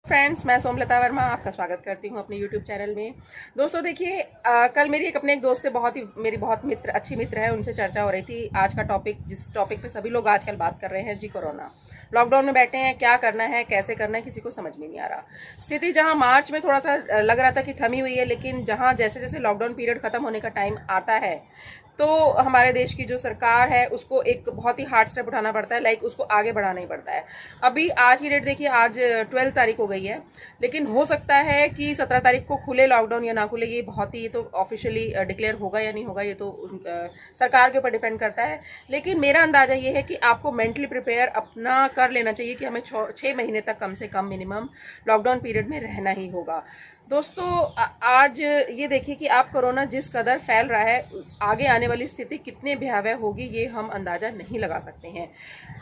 Friends, मैं सोमलता वर्मा आपका स्वागत करती हूं अपने यूट्यूब चैनल में। दोस्तों देखिए, कल मेरी अपने एक दोस्त से मेरी बहुत अच्छी मित्र है, उनसे चर्चा हो रही थी। आज का टॉपिक, जिस टॉपिक पे सभी लोग आजकल बात कर रहे हैं जी, कोरोना। लॉकडाउन में बैठे हैं, क्या करना है, कैसे करना है, किसी को समझ में नहीं आ रहा। स्थिति जहां मार्च में थोड़ा सा लग रहा था कि थमी हुई है, लेकिन जहां जैसे जैसे लॉकडाउन पीरियड खत्म होने का टाइम आता है तो हमारे देश की जो सरकार है उसको एक बहुत ही हार्ड स्टेप उठाना पड़ता है, उसको आगे बढ़ाना ही पड़ता है। अभी आज की डेट देखिए, आज 12 तारीख हो गई है, लेकिन हो सकता है कि 17 तारीख को खुले लॉकडाउन या ना खुले, ये तो ऑफिशियली डिक्लेयर होगा या नहीं होगा, ये तो सरकार के ऊपर डिपेंड करता है। लेकिन मेरा अंदाजा ये है कि आपको मेंटली प्रिपेयर अपना कर लेना चाहिए कि हमें 6 महीने तक कम से कम मिनिमम लॉकडाउन पीरियड में रहना ही होगा। दोस्तों, आज ये देखिए कि आप कोरोना जिस कदर फैल रहा है, आगे आने वाली स्थिति कितने भयावह होगी ये हम अंदाजा नहीं लगा सकते हैं।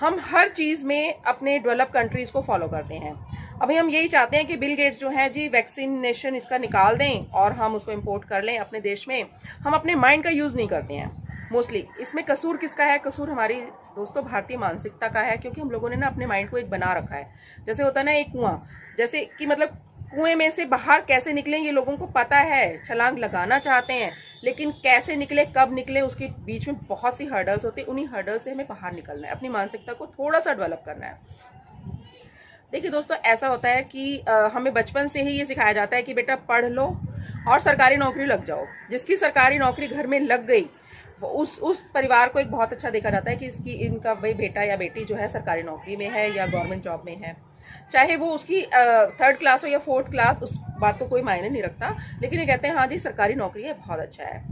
हम हर चीज में अपने डेवलप कंट्रीज को फॉलो करते हैं। अभी हम यही चाहते हैं कि बिल गेट्स जो है जी, वैक्सीनेशन इसका निकाल दें और हम उसको इम्पोर्ट कर लें अपने देश में। हम अपने माइंड का यूज नहीं करते हैं मोस्टली। इसमें कसूर किसका है? कसूर हमारी दोस्तों भारतीय मानसिकता का है, क्योंकि हम लोगों ने ना अपने माइंड को एक बना रखा है। जैसे होता है ना एक कुआं, जैसे कि मतलब कुएं में से बाहर कैसे निकलें ये लोगों को पता है, छलांग लगाना चाहते हैं, लेकिन कैसे निकले, कब निकले, उसके बीच में बहुत सी हर्डल्स होती है। उन्हीं हर्डल से हमें बाहर निकलना है, अपनी मानसिकता को थोड़ा सा डेवलप करना है। देखिए दोस्तों, ऐसा होता है कि हमें बचपन से ही ये सिखाया जाता है कि बेटा पढ़ लो और सरकारी नौकरी लग जाओ। जिसकी सरकारी नौकरी घर में लग गई, उस परिवार को एक बहुत अच्छा देखा जाता है कि इनका भाई बेटा या बेटी जो है सरकारी नौकरी में है या गवर्नमेंट जॉब में है। चाहे वो उसकी 3rd क्लास हो या 4th क्लास, उस बात को कोई मायने नहीं रखता, लेकिन ये कहते हैं हाँ जी सरकारी नौकरी है, बहुत अच्छा है।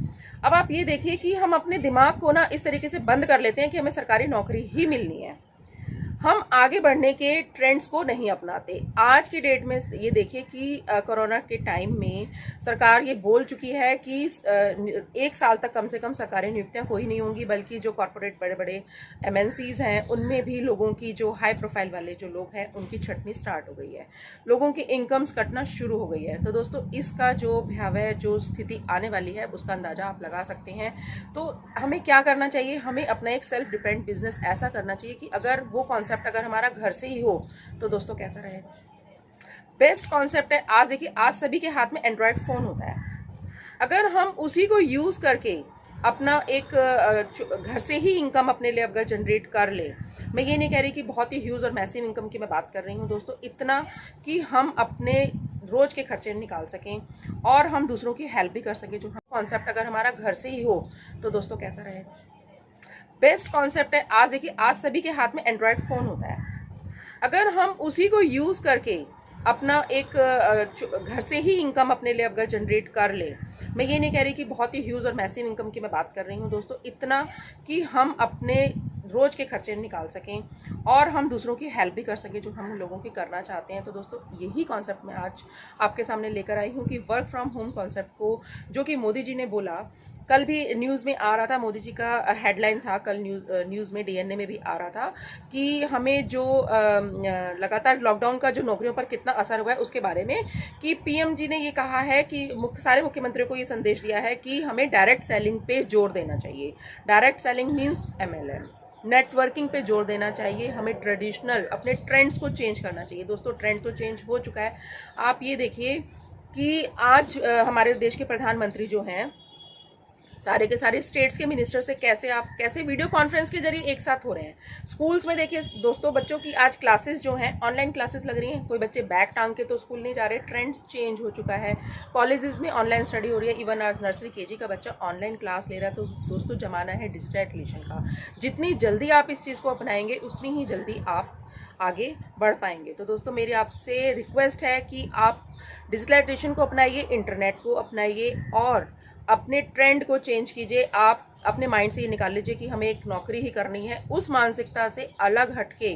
अब आप ये देखिए कि हम अपने दिमाग को ना इस तरीके से बंद कर लेते हैं कि हमें सरकारी नौकरी ही मिलनी है। हम आगे बढ़ने के ट्रेंड्स को नहीं अपनाते। आज की डेट में ये देखिए कि कोरोना के टाइम में सरकार ये बोल चुकी है कि 1 साल तक कम से कम सरकारी नियुक्तियां कोई नहीं होंगी, बल्कि जो कॉर्पोरेट बड़े बड़े MNCs हैं उनमें भी लोगों की, जो हाई प्रोफाइल वाले जो लोग हैं, उनकी छटनी स्टार्ट हो गई है। लोगों की इनकम्स कटना शुरू हो गई है। तो दोस्तों, इसका जो भयावह जो स्थिति आने वाली है उसका अंदाजा आप लगा सकते हैं। तो हमें क्या करना चाहिए? हमें अपना एक सेल्फ डिपेंड बिजनेस ऐसा करना चाहिए कि अगर वो कॉन्सेप्ट अगर हमारा घर से ही हो तो दोस्तों कैसा रहेगा? बेस्ट कॉन्सेप्ट है। आज देखिए, आज सभी के हाथ में एंड्रॉयड फोन होता है। अगर हम उसी को यूज करके अपना एक घर से ही इनकम अपने लिए अगर जनरेट कर ले, मैं ये नहीं कह रही कि बहुत ही ह्यूज और मैसिव इनकम की मैं बात कर रही हूँ दोस्तों, इतना कि हम अपने रोज के खर्चे निकाल सकें और हम दूसरों की हेल्प भी कर सकें। जो कॉन्सेप्ट अगर हमारा घर से ही हो तो दोस्तों कैसा रहेगा? बेस्ट कॉन्सेप्ट है। आज देखिए, आज सभी के हाथ में एंड्रॉयड फोन होता है। अगर हम उसी को यूज करके अपना एक घर से ही इनकम अपने लिए अगर जनरेट कर ले, मैं ये नहीं कह रही कि बहुत ही ह्यूज और मैसिव इनकम की मैं बात कर रही हूँ दोस्तों, इतना कि हम अपने रोज के खर्चे निकाल सकें और हम दूसरों की हेल्प भी कर सकें, जो हम लोगों की करना चाहते हैं। तो दोस्तों, यही कॉन्सेप्ट मैं आज आपके सामने लेकर आई हूँ कि वर्क फ्रॉम होम कॉन्सेप्ट को, जो कि मोदी जी ने बोला, कल भी न्यूज़ में आ रहा था, मोदी जी का हेडलाइन था कल न्यूज़ में, DNA में भी आ रहा था कि हमें जो लगातार लॉकडाउन का जो नौकरियों पर कितना असर हुआ है उसके बारे में, कि PM जी ने ये कहा है कि सारे मुख्यमंत्रियों को ये संदेश दिया है कि हमें डायरेक्ट सेलिंग पे जोर देना चाहिए। Direct selling means MLM, networking पे जोर देना चाहिए। हमें ट्रेडिशनल अपने ट्रेंड्स को चेंज करना चाहिए। दोस्तों, ट्रेंड तो चेंज हो चुका है। आप ये देखिए कि आज हमारे देश के प्रधानमंत्री जो हैं, सारे के सारे स्टेट्स के मिनिस्टर से कैसे वीडियो कॉन्फ्रेंस के जरिए एक साथ हो रहे हैं। स्कूल्स में देखिए दोस्तों, बच्चों की आज क्लासेस जो हैं, ऑनलाइन क्लासेस लग रही हैं। कोई बच्चे बैग टांग के तो स्कूल नहीं जा रहे। ट्रेंड चेंज हो चुका है। कॉलेजेस में ऑनलाइन स्टडी हो रही है। इवन आज नर्सरी KG का बच्चा ऑनलाइन क्लास ले रहा है। तो दोस्तों, जमाना है डिजिटलाइजेशन का। जितनी जल्दी आप इस चीज़ को अपनाएंगे, उतनी ही जल्दी आप आगे बढ़ पाएंगे। तो दोस्तों, मेरी आपसे रिक्वेस्ट है कि आप डिजिटलाइजेशन को अपनाइए, इंटरनेट को अपनाइए और अपने ट्रेंड को चेंज कीजिए। आप अपने माइंड से ये निकाल लीजिए कि हमें एक नौकरी ही करनी है। उस मानसिकता से अलग हटके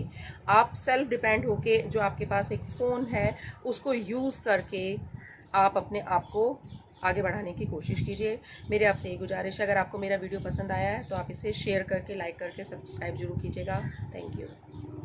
आप सेल्फ डिपेंड होके, जो आपके पास एक फ़ोन है उसको यूज़ करके आप अपने आप को आगे बढ़ाने की कोशिश कीजिए। मेरे आपसे ये गुजारिश है, अगर आपको मेरा वीडियो पसंद आया है तो आप इसे शेयर करके, लाइक करके, सब्सक्राइब जरूर कीजिएगा। Thank you.